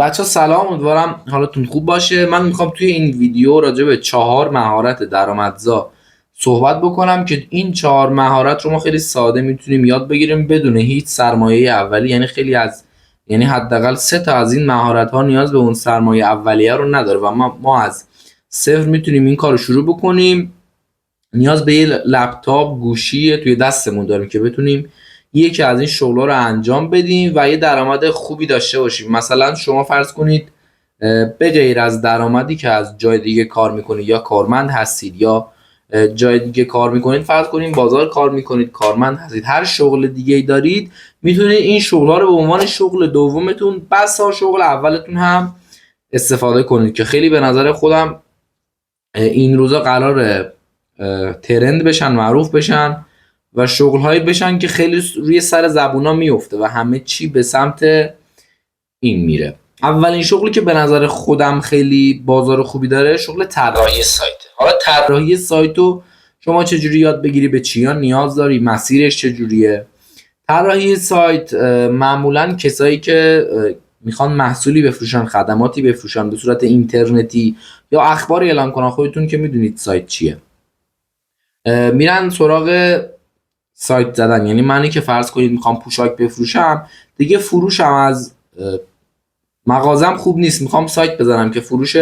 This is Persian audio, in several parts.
بچه ها سلام، امیدوارم حالتون خوب باشه. من میخوام توی این ویدیو راجع به 4 مهارت درآمدزا صحبت بکنم که این 4 مهارت رو ما خیلی ساده میتونیم یاد بگیریم بدون هیچ سرمایه اولی. یعنی حداقل 3 تا از این مهارت ها نیاز به اون سرمایه اولیه رو نداره و ما از صفر میتونیم این کار رو شروع بکنیم. نیاز به یه لپتاپ گوشی توی دستمون داریم که بتونیم یکی از این شغل‌ها رو انجام بدیم و یه درآمد خوبی داشته باشیم. مثلا شما فرض کنید به غیر از درآمدی که از جای دیگه کار میکنید یا کارمند هستید یا جای دیگه کار میکنید، فرض کنید بازار کار میکنید، کارمند هستید، هر شغل دیگه ای دارید، میتونید این شغل‌ها رو به عنوان شغل دومتون بسا شغل اولتون هم استفاده کنید که خیلی به نظر خودم این روزا قراره ترند بشن، معروف بشن و شغل‌هایی بشن که خیلی روی سر زبونا میفته و همه چی به سمت این میره. اولین شغلی که به نظر خودم خیلی بازار خوبی داره شغل طراحی سایت. حالا طراحی سایت رو شما چجوری یاد بگیری، به چیا نیاز داری، مسیرش چجوریه؟ طراحی سایت معمولا کسایی که میخوان محصولی بفروشن، خدماتی بفروشن به صورت اینترنتی یا اخباری اعلام کنن، خودتون که میدونید سایت چیه، میرن سراغ سایت زدن. یعنی منی که فرض کنید میخوام پوشاک بفروشم، دیگه فروشم از مغازم خوب نیست، میخوام سایت بزنم که فروش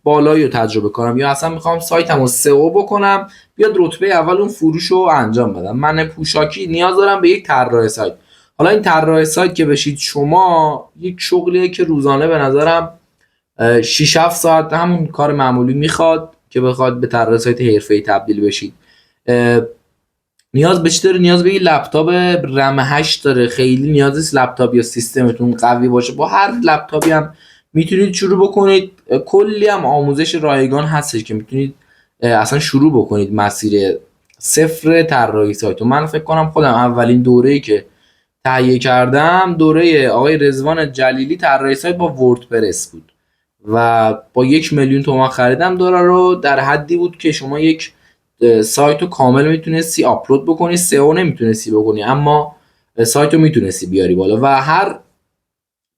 بالایی رو تجربه کنم، یا اصلا میخوام سایتمو سئو بکنم بیاد رتبه اول اون فروش رو انجام بدم. من پوشاکی نیاز دارم به یک طراح سایت. حالا این طراح سایت که بشید شما، یک شغلیه که روزانه به نظرم 6 7 ساعت همون کار معمولی میخواد که بخواد به طراح سایت حرفه‌ای تبدیل بشید. نیاز به چی داره؟ نیاز به یه لپتاپ رم 8 داره. خیلی نیاز نیست لپتاپ یا سیستمتون قوی باشه، با هر لپتاپی هم میتونید شروع بکنید. کلی هم آموزش رایگان هستش که میتونید اصلا شروع بکنید مسیر صفر طراحی سایت. و من فکر کنم خودم اولین دوره‌ای که تهیه کردم دوره آقای رضوان جلیلی طراحی سایت با وردپرس بود و با 1 میلیون تومان خریدم دوره رو. در حدی بود که شما یک سایت رو کامل میتونستی آپلود بکنی، سئو نمیتونستی بکنی اما سایت رو میتونستی بیاری بالا. و هر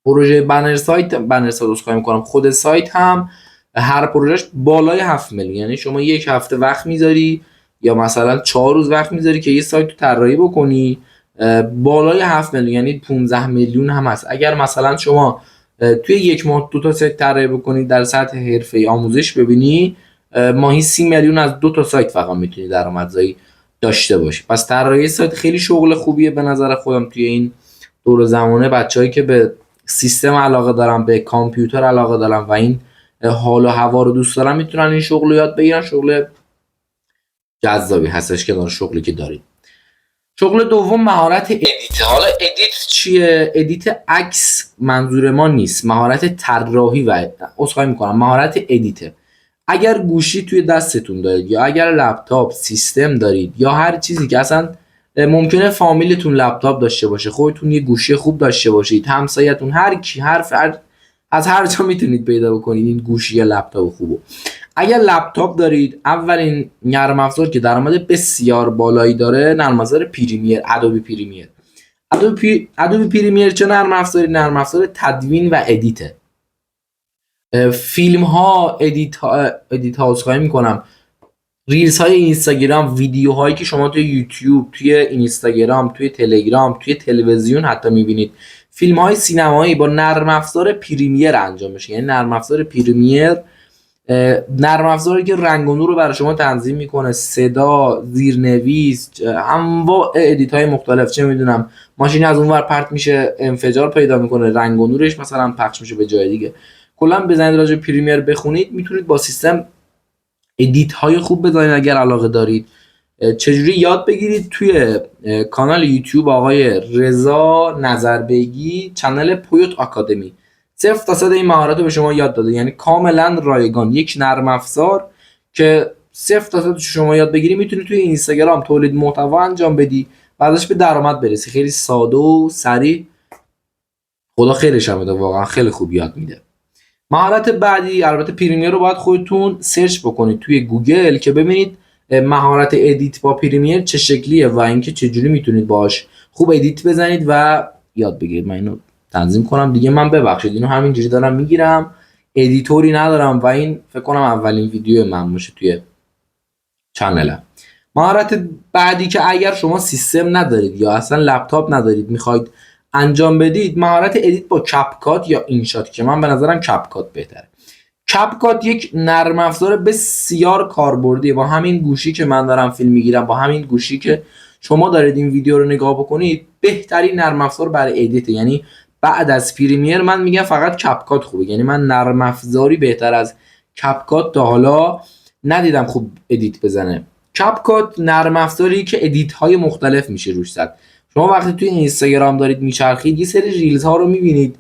پروژه بنر سایت اسکای میکنم، خود سایت هم هر پروژهش بالای 7 میلیون. یعنی شما 1 هفته وقت میذاری یا مثلا 4 روز وقت میذاری که یه سایت رو طراحی بکنی، بالای 7 میلیون یعنی 15 میلیون هم هست. اگر مثلا شما توی 1 ماه 2 تا سایت طراحی بکنی، در سطح حرفه‌ای آموزش ببینی، ماهی 30 میلیون از 2 تا سایت فقط میتونی درآمدزایی داشته باشی. پس طراحی سایت خیلی شغل خوبیه به نظر خودم. توی این دور زمانه بچه‌هایی که به سیستم علاقه دارن، به کامپیوتر علاقه دارن و این حال و هوا رو دوست دارن، میتونن این شغل رو یاد بگیرن. شغل جذابی هستش که داره شغلی که دارید. شغل دوم مهارت ادیت. حالا ادیت چیه؟ ادیت عکس منظور ما نیست، مهارت طراحی و عذرخواهی میکنم مهارت ادیته. اگر گوشی توی دستتون دارید یا اگر لپتاپ سیستم دارید یا هر چیزی که اصلا ممکنه فامیلتون لپتاپ داشته باشه، خودتون یه گوشی خوب داشته باشید، همسایتون، هر کی از هر جا میتونید پیدا بکنید این گوشی یا لپتاپ خوبو. اگر لپتاپ دارید، اولین نرم افزار که درآمد بسیار بالایی داره نرم افزار پریمیر، ادوبی پریمیر. ادوبی پریمیر چه نرم افزاری؟ نرم افزار تدوین و ادیته. فیلم ها، ادیت ها اسخای میکنم، ریلز های اینستاگرام، ویدیو هایی که شما توی یوتیوب، توی اینستاگرام، توی تلگرام، توی تلویزیون حتی میبینید، فیلم های سینمایی با نرم افزار پریمیر انجام میشه. یعنی نرم افزار پریمیر نرم افزاری که رنگ و نور رو برای شما تنظیم میکنه، صدا، زیرنویس، انواع ادیت های مختلف. چه میدونم ماشین از اونور پرت میشه انفجار پیدا میکنه، رنگ و نورش مثلا پخش میشه به جای دیگه. کلا بزنید راجع به پریمیر بخونید، میتونید با سیستم ادیت های خوب بزنید اگر علاقه دارید. چجوری یاد بگیرید؟ توی کانال یوتیوب آقای رضا نظربیگی، چنل پویوت آکادمی، 0 تا 100 این مهارت رو به شما یاد داده. یعنی کاملا رایگان، یک نرم افزار که 0 تا 100 شما یاد بگیری، میتونی توی اینستاگرام تولید محتوا انجام بدی و ازش به درآمد برسی. خیلی ساده و سریع، خدا خیرش هم بده، واقعا خیلی خوب یاد میده. مهارت بعدی، البته پریمیر رو باید خودتون سرچ بکنید توی گوگل که ببینید مهارت ادیت با پریمیر چه شکلیه و اینکه چجوری میتونید باش خوب ادیت بزنید و یاد بگیرید. من اینو تنظیم کنم دیگه. من ببخشید اینو همینجوری دارم میگیرم، ادیتوری ندارم و این فکر کنم اولین ویدیو من باشه توی چنلم. مهارت بعدی که اگر شما سیستم ندارید یا اصلا لپتاپ ندارید میخواید انجام بدید، مهارت ادیت با کپکات یا اینشات، که من به نظرم کپکات بهتره. کپکات یک نرم افزار بسیار کاربردیه. با همین گوشی که من دارم فیلم میگیرم، با همین گوشی که شما دارید این ویدیو رو نگاه بکنید، بهترین نرم افزار برای ادیت. یعنی بعد از پریمیر من میگم فقط کپکات خوبه. یعنی من نرم افزاری بهتر از کپکات تا حالا ندیدم خوب ادیت بزنه. کپکات نرم افزاری که ادیت های مختلف میشه روش زد. شما وقتی توی اینستاگرام دارید میچرخید یه سری ریلز ها رو میبینید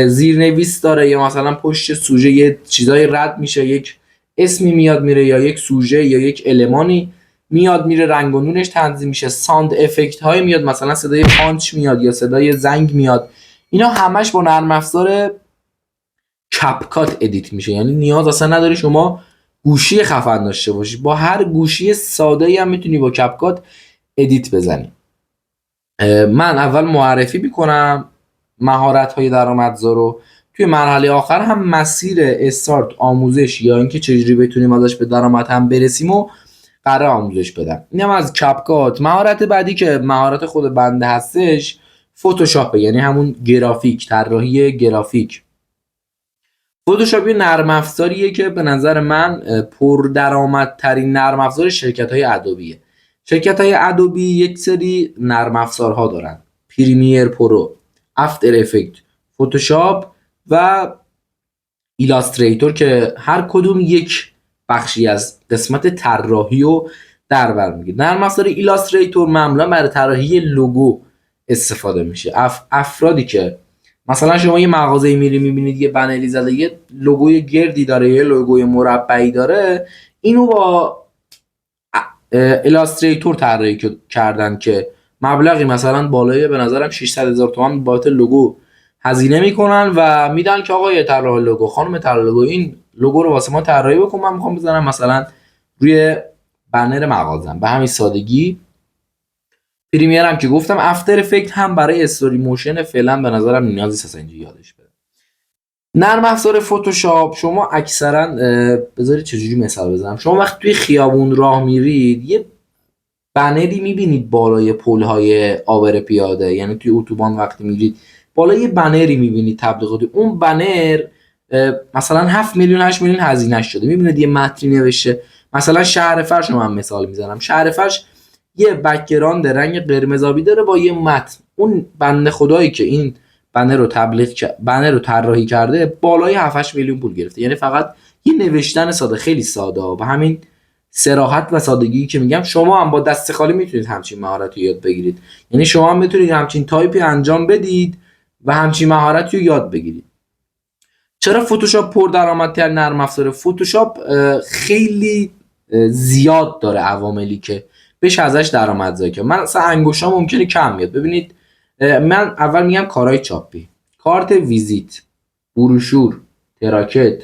زیرنویس داره یا مثلا پشت سوژه یه چیزای رد میشه، یک اسمی میاد میره یا یک سوژه یا یک المانی میاد میره، رنگ و نورش تنظیم میشه، ساند افکت های میاد، مثلا صدای پانچ میاد یا صدای زنگ میاد. اینا همش با نرم افزار کپکات ادیت میشه. یعنی نیاز اصلا نداری شما گوشی خفن داشته باشی، با هر گوشی ساده‌ای هم میتونی با کپکات ادیت بزنی. من اول معرفی میکنم مهارت های درآمدزا رو، توی مرحله آخر هم مسیر استارت آموزش یا اینکه چجوری بتونیم ازش به درآمد هم برسیم و قرار آموزش بدم. اینم از کپکات. مهارت بعدی که مهارت خود بنده هستش فتوشاپه، یعنی همون گرافیک، طراحی گرافیک. فتوشاپ یه نرم افزاریه که به نظر من پردرآمدترین نرم افزار شرکت‌های ادوبیه. شرکت‌های ادوبی یک سری نرم افزارها دارن: پریمیر پرو، افتر افکت، فتوشاپ و ایلاستریتور، که هر کدوم یک بخشی از قسمت طراحی رو در بر میگیره. نرم افزار ایلاستریتور معمولا برای طراحی لوگو استفاده میشه. افرادی که مثلا شما یه مغازه میری میبینید یه بنری زده، یه لوگوی گردی داره، یه لوگوی مربعی داره، اینو با ایلاستریتور طراحی کردن که مبلغی مثلا بالای به نظرم 600,000 تومان بابت لوگو هزینه میکنن و میدن که آقا یه طراح لوگو، خانم طراح لوگو، این لوگو رو واسه ما طراحی بکن، من میخوام بزنم مثلا روی بنر مغازم. به همین سادگی. پریمیر هم که گفتم، افتر افکت هم برای استوری موشن فعلا به نظرم نیازی هست اینجا یادش بره. نرم افزار فتوشاپ شما اکثرا بذارید چجوری مثال بزنم، شما وقتی توی خیابون راه میرید یه بنری میبینید بالای پل‌های عابر پیاده، یعنی توی اتوبان وقتی میرید بالای یه بنری میبینید تبلیغاتی، اون بنر مثلا 7 میلیون 8 میلیون هزینه‌اش شده، میبینید یه متنی نوشته مثلا شهر فرش رو من مثال میزنم، شهر فرش یه بک‌گراند رنگ قرمز آبی داره با یه متن، اون بنده خدایی که این بنر رو طراحی کرده بالای 7 8 میلیون پول گرفته. یعنی فقط یه نوشتن ساده، خیلی ساده، و همین صراحت و سادگی که میگم شما هم با دست خالی میتونید همچین مهارتی یاد بگیرید. یعنی شما هم میتونید همچین تایپی انجام بدید و همچین مهارتی رو یاد بگیرید. چرا فتوشاپ پردرآمدترین نرم افزار؟ فتوشاپ خیلی زیاد داره عواملی که بشه ازش درآمدزایی کرد. من مثلا انگشتام ممکنه کم بیاد. ببینید من اول میگم کارهای چاپی، کارت ویزیت، بروشور، تراکت،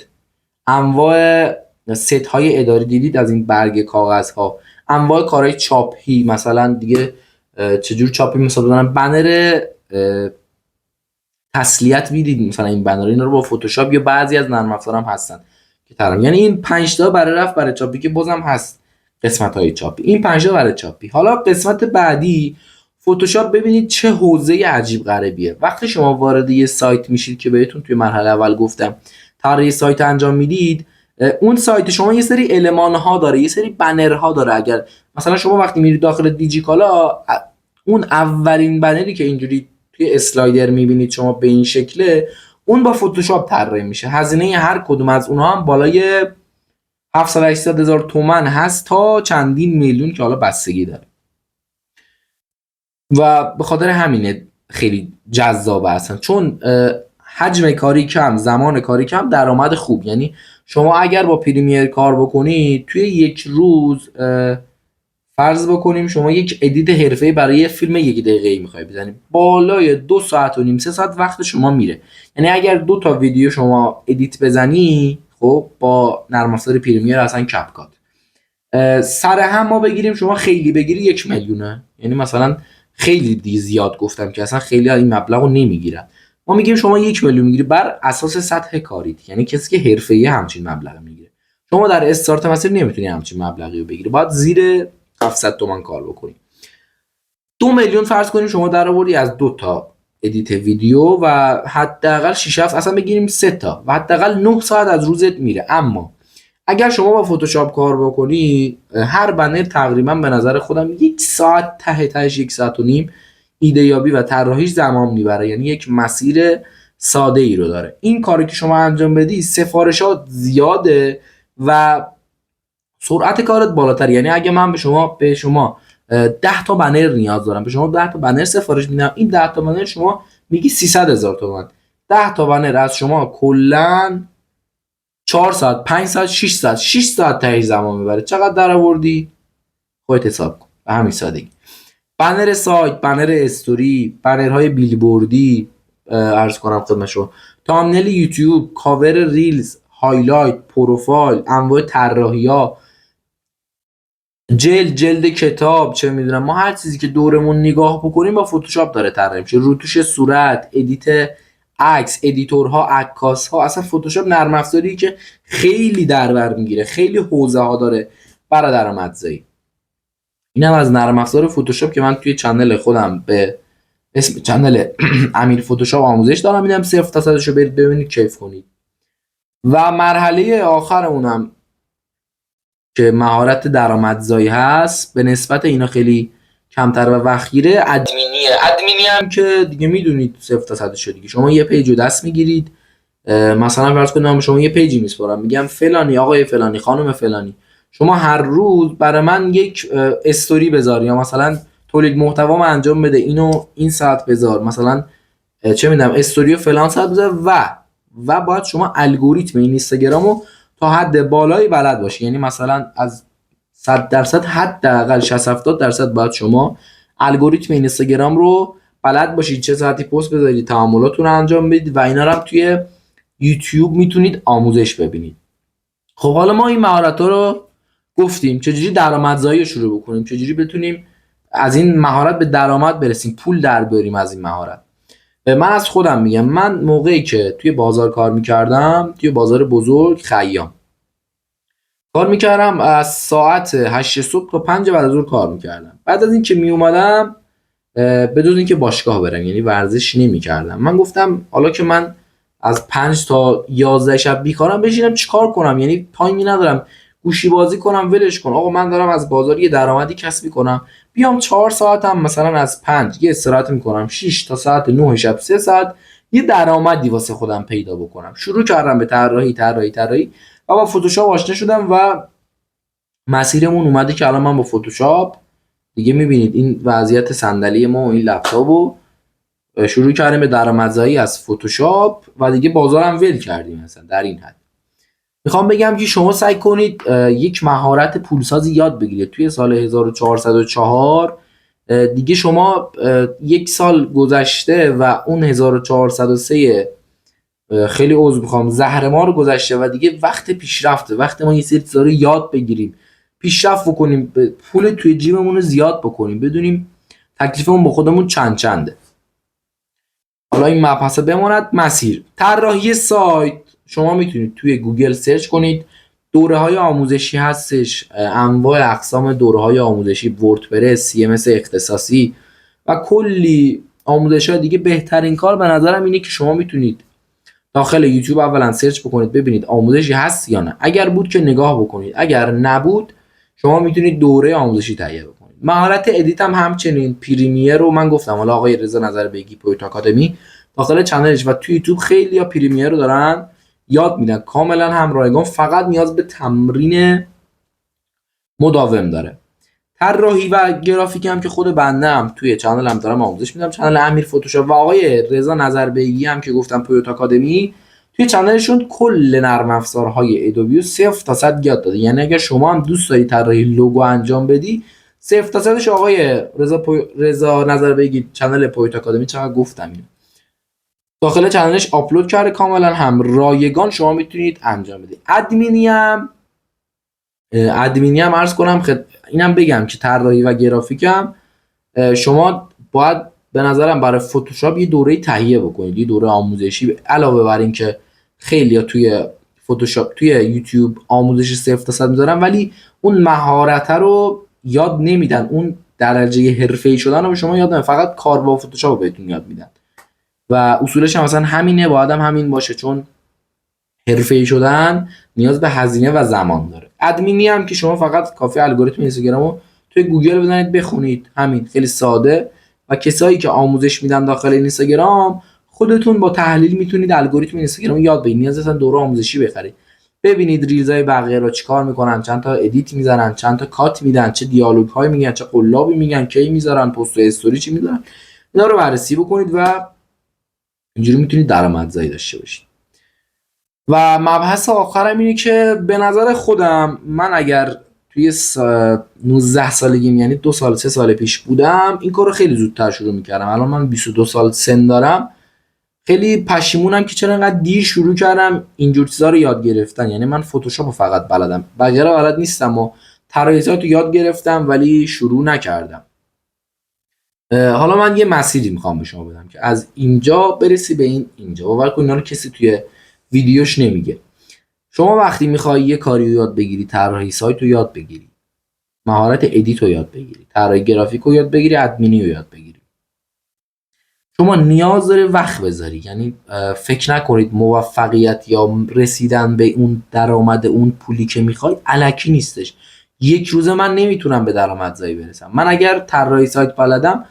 انواع ست های اداری، دیدید از این برگ کاغذ ها، انواع کارهای چاپی، مثلا دیگه چجور چاپی مثلا بزنم، بنر تسلیت میدید مثلا این بنر، اینا رو با فتوشاپ یا بعضی از نرم افزارام هستن که طرف، یعنی این 5 تا برای چاپی که بازم هست قسمت های چاپی، این 5 تا برای چاپی. حالا قسمت بعدی فتوشاپ، ببینید چه حوزه عجیب غریبیه. وقتی شما وارد یه سایت میشید که بهتون توی مرحله اول گفتم طراحی سایت انجام میدید، اون سایت شما یه سری المان ها داره، یه سری بنر ها داره. اگر مثلا شما وقتی میرید داخل دیجیکالا، اون اولین بنری که اینجوری توی اسلایدر میبینید شما به این شکله، اون با فتوشاپ طراحی میشه. هزینه هر کدوم از اونها هم بالای 700 800 هزار تومان هست تا چندین میلیون که حالا بستگی داره و به خاطر همینه خیلی جذابه اصلا، چون حجم کاری کم، زمان کاری کم، درآمد خوب. یعنی شما اگر با پریمیر کار بکنید توی یک روز، فرض بکنیم شما یک ادیت حرفه‌ای برای یه فیلم 1 دقیقه‌ای می‌خوای بزنید، بالای 2 ساعت و نیم 3 ساعت وقت شما میره. یعنی اگر 2 تا ویدیو شما ادیت بزنی، خب با نرم افزار پریمیر اصلا کپکات سر هم ما بگیریم، شما خیلی بگیری 1 میلیونه. یعنی مثلا خیلی زیاد گفتم که اصلا خیلی این مبلغ رو نمیگیرن. ما میگیم شما 1,000,000 میگیری بر اساس سطح کاریت، یعنی کسی که حرفه‌ای همچین مبلغی میگیره. شما در استارت مسیر نمیتونی همچین مبلغی رو بگیری، باید زیر 700 تومان کار بکنی. 2,000,000 فرض کنیم شما در آوردی از 2 تا ادیت ویدیو و حداقل 6 7 اصلا بگیریم 3 تا و حداقل 9 ساعت از روزت میره. اما اگر شما با فتوشاپ کار بکنی، هر بنر تقریبا به نظر خودم 1 ساعت تهش 1 ساعت و نیم ایده یابی و طراحیش زمان میبره، یعنی یک مسیر ساده ای رو داره. این کاری که شما انجام بدی سفارشات زیاده و سرعت کارت بالاتر. یعنی اگه من به شما 10 تا بنر نیاز دارم، به شما 10 تا بنر سفارش میدم، این 10 تا بنر شما میگی 300,000 تومان. 10 تا بنر از شما کلا 4 ساعت 5 ساعت 6 ساعت تهی زمان میبره. چقدر در آوردی؟ خودت حساب کن به همین سادگی. بنر سایت، بنر استوری، بنرهای بیلبوردی، عرض کنم خدمت شما، تامنل یوتیوب، کاور ریلز، هایلایت، پروفایل، انواع طراحی‌ها، جلد کتاب، چه میدونم، ما هر چیزی که دورمون نگاه بکنیم با فتوشاپ داره طراحی میشه. روتوش صورت، ادیت عکس، ادیتورها، عکاس‌ها. اصلا فتوشاپ نرم افزاریه که خیلی در بر میگیره، خیلی حوزه ها داره برادرم ادزایی. اینم از نرم افزار فتوشاپ که من توی چنل خودم به اسم چنل امیر فتوشاپ آموزش دارم میدم. 0 تا 100 رو برید ببینید کیف کنید. و مرحله آخر اونم که مهارت درآمدزایی هست، به نسبت اینا خیلی کمتر و وقتگیره، ادمینیه. ادمینی هم که دیگه میدونید 0 تا 100 شو دیگه. شما یه پیج رو دست میگیرید، مثلا فرض کنید من شما یه پیجی میسپارم، میگم فلانی آقای فلانی خانم فلانی شما هر روز برای من یک استوری بذار، یا مثلا تولید محتوا انجام بده، اینو این ساعت بذار، مثلا چه میدونم استوریو فلان ساعت بذار و باید شما الگوریتم این اینستاگرامو تا حد بالایی بلد باشی. یعنی مثلا از 100% حداقل 60-70% باید شما الگوریتم اینستاگرام رو بلد باشید، چه ساعتی پست بذارید، تعاملاتتون رو انجام بدید و اینا رو هم توی یوتیوب میتونید آموزش ببینید. خب حالا ما این مهارت‌ها رو گفتیم، چجوری درآمدزایی رو شروع بکنیم، چجوری بتونیم از این مهارت به درآمد برسیم، پول در بیاریم از این مهارت. من از خودم میگم، من موقعی که توی بازار کار میکردم، توی بازار بزرگ خیام کار میکردم، از ساعت 8 صبح تا 5 بعد از ظهر کار میکردم. بعد از این که میومدم بدون اینکه باشگاه برم، یعنی ورزش نمیکردم، من گفتم حالا که من از 5 تا 11 شب بیکارم، بشینم چیکار کنم؟ یعنی تایمی ندارم گوشی بازی کنم ولش کن. آقا من دارم از بازار یه درآمدی کسب میکنم، بیام 4 ساعتم مثلا از 5 یه استراحت میکنم، 6 تا ساعت 9 شب 3 ساعت یه درآمدی واسه خودم پیدا بکنم. شروع کردم به طراحی و با فتوشاپ آشنا شدم و مسیرمون اومده که الان من با فتوشاپ دیگه میبینید این وضعیت صندلی ما و این لپتاپو شروع کردیم به درآمدزایی از فتوشاپ و دیگه بازارم ول کردیم. مثلا در این حد میخوام بگم که شما سعی کنید یک مهارت پولسازی یاد بگیرید. توی سال 1404 دیگه شما 1 سال گذشته و اون 1403 خیلی عذر میخوام زهر ما رو گذشته و دیگه وقت پیشرفته، وقت ما یه سری چیزا رو یاد بگیریم، پیشرفت بکنیم، پول توی جیبمون رو زیاد بکنیم، بدونیم تکلیفمون با خودمون چنده. حالا این مبحث بماند. مسیر طراحی سایت، شما میتونید توی گوگل سرچ کنید، دوره های آموزشی هستش، انواع اقسام دوره های آموزشی، وردپرس، CMS اختصاصی و کلی آموزش های دیگه. بهترین کار به نظرم اینه که شما میتونید داخل یوتیوب اولا سرچ بکنید ببینید آموزشی هست یا نه، اگر بود که نگاه بکنید، اگر نبود شما میتونید دوره آموزشی تهیه بکنید. مهارت ادیت هم همچنین، پریمیر رو من گفتم، حالا آقای رضا نظربیگی پویت آکادمی داخل چنلش و توی یوتیوب خیلی یا پریمیر رو دارن یاد میدن کاملا هم رایگان، فقط نیاز به تمرین مداوم داره. طراحی و گرافیک هم که خود بندم توی چنلم دارم آموزش میدم، چنل امیر فتوشاپ، و آقای رضا نظربیگی هم که گفتم پویت آکادمی، توی چنلشون کل نرم افزارهای ادوبی 0 تا 100 یاد داده. یعنی اگر شما هم دوست داری طراحی لوگو انجام بدی، 0 تا 100ش آقای رضا نظربیگی چنل پویت آکادمی، چقدر گفتم اینو، داخل چنلش آپلود کرده، کاملا هم رایگان شما میتونید انجام بدید. ادمینی هم عرض کنم اینم بگم که طراحی و گرافیک هم شما باید به نظرم برای فتوشاپ یه دوره تهیه بکنید، یه دوره آموزشی، علاوه بر این که خیلی توی فتوشاپ توی یوتیوب آموزش 0 تا 100 میذارن ولی اون مهارت رو یاد نمیدن، اون درجه حرفه‌ای شدن رو به شما یاد نمیدن، فقط کار با فتوشاپ رو بهتون یاد میدن و اصولش هم مثلا همینه، باید هم همین باشه، چون حرفه‌ای شدن نیاز به هزینه و زمان داره. ادمینی هم که شما فقط کافی الگوریتم اینستاگرام رو توی گوگل بزنید بخونید، همین خیلی ساده، و کسایی که آموزش میدن داخل اینستاگرام خودتون با تحلیل میتونید الگوریتم اینستاگرام یاد بگیرید، نیاز نیست دوره آموزشی بخرید. ببینید ریلزای بقیه رو چیکار میکنن، چند تا ادیت میزنن، چند تا کات میدن، چه دیالوگ های میگن، چه قلابی میگن، کی میذارن پست استوری چی میذارن، اینا رو بررسی بکنید و اینجوری میتونید درآمدزایی داشته باشید. و مبحث آخرم اینه که به نظر خودم من اگر توی 19 سالگیم، یعنی 2 سال 3 سال پیش بودم، این کار رو خیلی زودتر شروع میکردم. الان من 22 سال سن دارم، خیلی پشیمونم که چرا انقدر دیر شروع کردم اینجور چیزا رو یاد گرفتن. یعنی من فتوشاپ رو فقط بلدم، بقیه رو بلد نیستم و طراحی‌سایت رو یاد گرفتم ولی شروع نکردم. حالا من یه مسیری میخوام به شما بدم که از اینجا برسی به اینجا. باور کن اینا رو کسی توی ویدیوش نمیگه. شما وقتی میخوای یه کاری رو یاد بگیری، طراحی سایت رو یاد بگیری، مهارت ادیت رو یاد بگیری، طراحی گرافیک رو یاد بگیری، ادمینی رو یاد بگیری، شما نیاز داره وقت بذاری. یعنی فکر نکنید موفقیت یا رسیدن به اون درآمد، اون پولی که میخوای الکی نیستش. یک روزه من نمیتونم به درآمدزایی برسم. من اگر طراحی سایت بلدم،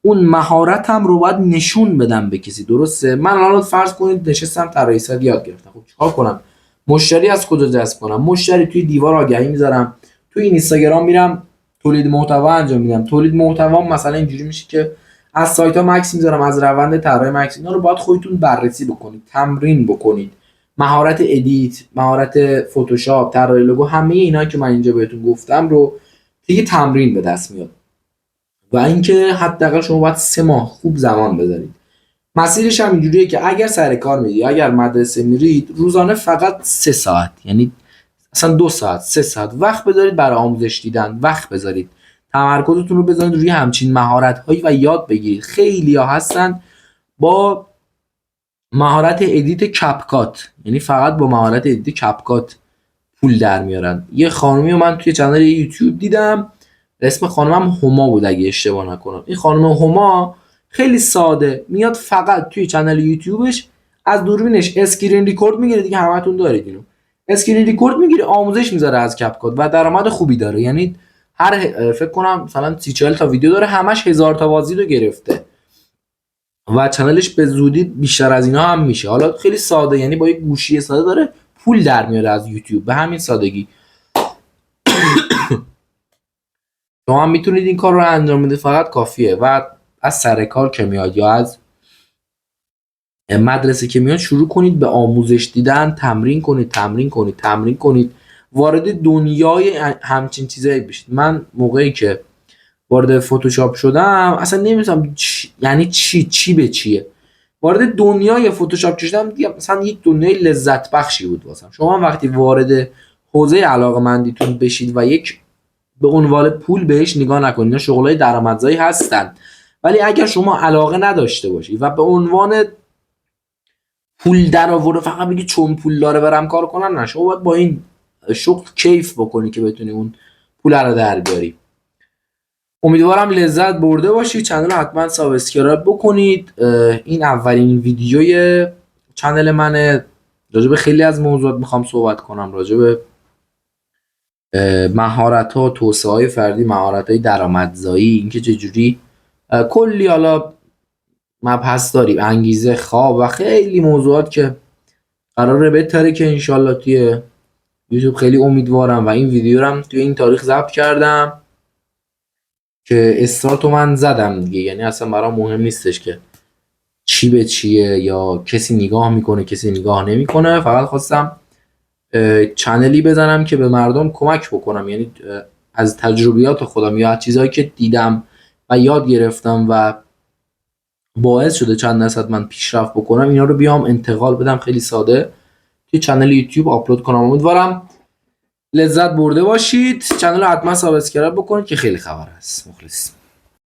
اون مهارتم رو باید نشون بدم به کسی. درسته؟ من الان فرض کنید نشستم طراحی سایت یاد گرفتم، خب چیکار کنم؟ مشتری از کجا جذب کنم؟ مشتری توی دیوار آگهی میذارم، توی اینستاگرام میرم تولید محتوا انجام میدم. تولید محتوا مثلا اینجوری میشه که از سایت ها مکس میذارم، از روند طراحی مکس. اینا رو باید خودتون بررسی بکنید، تمرین بکنید. مهارت ادیت، مهارت فتوشاپ، طراحی لوگو، همه اینا که من اینجا بهتون گفتم رو دیگه تمرین به دست میاد. و اینکه حداقل شما باید 3 ماه خوب زمان بذارید. مسیرش هم اینجوریه که اگر سر کار میری، اگر مدرسه میرید، روزانه فقط 3 ساعت، یعنی اصلا 2 ساعت 3 ساعت وقت بذارید برای آموزش دیدن، وقت بذارید تمرکزتون رو بذارید روی همچین مهارت هایی و یاد بگیرید. خیلی ها هستن با مهارت ادیت کپکات، یعنی فقط با مهارت ادیت کپکات پول در میارن. یه خانومی رو من توی کانال یوتیوب دیدم، اسم خانمم هما بود اگه اشتباه نکنم. این خانم هما خیلی ساده میاد، فقط توی کانال یوتیوبش از دوربینش اسکرین ریکورد میگیره، دیگه همتون دارید اینو، اسکرین ریکورد میگیره، آموزش میذاره از کپکات و درآمد خوبی داره. یعنی هر فکر کنم مثلا 30 40 تا ویدیو داره، همش 1000 تا بازدید رو گرفته و چنلش به زودی بیشتر از اینا هم میشه. حالا خیلی ساده، یعنی با یه گوشی ساده داره پول در میاره از یوتیوب به همین سادگی. شما هم میتونید این کار رو انجام بدید، فقط کافیه. و از سر کار که میاد یا از مدرسه که میاد، شروع کنید به آموزش دیدن، تمرین کنید تمرین کنید تمرین کنید، وارد دنیای همچین چیزایی بشید. من موقعی که وارد فتوشاپ شدم اصلا نمی‌دونم یعنی چی به چیه. وارد دنیای فتوشاپ شدم دیگه، مثلا یک دنیای لذت بخشی بود واسم. شما وقتی وارد حوزه علاقه‌مندیتون بشید و یک به عنوان پول بهش نگاه نکنید، اینا شغلای درآمدزایی هستن، ولی اگر شما علاقه نداشته باشید و به عنوان پول در آورده فقط بگی چون پول داره برم کار کنم، نه، شما باید با این شغل کیف بکنی که بتونی اون پول رو در بیاری. امیدوارم لذت برده باشید. چنل رو حتما سابسکرایب بکنید. این اولین ویدیوی چنل منه. راجع به خیلی از موضوعات میخوام صحبت کنم، راجع به مهارت ها، توسعه های فردی، مهارت های درآمدزایی، اینکه چجوری کلی حالا مبحث داریم، انگیزه، خواب و خیلی موضوعات که قراره بهتره که انشالله توی یوتیوب. خیلی امیدوارم و این ویدیو رو هم توی این تاریخ ضبط کردم که استارتو من زدم دیگه. یعنی اصلا برام مهم نیستش که چی به چیه یا کسی نگاه میکنه کسی نگاه نمیکنه، فقط خواستم چنلی بزنم که به مردم کمک بکنم. یعنی از تجربیات خودم یا از چیزهایی که دیدم و یاد گرفتم و باعث شده چند درصد من پیشرفت بکنم، اینا رو بیام انتقال بدم خیلی ساده توی چنل یوتیوب آپلود کنم. امیدوارم لذت برده باشید. چنل رو حتما سابسکرایب بکنید که خیلی خبر هست. مخلص.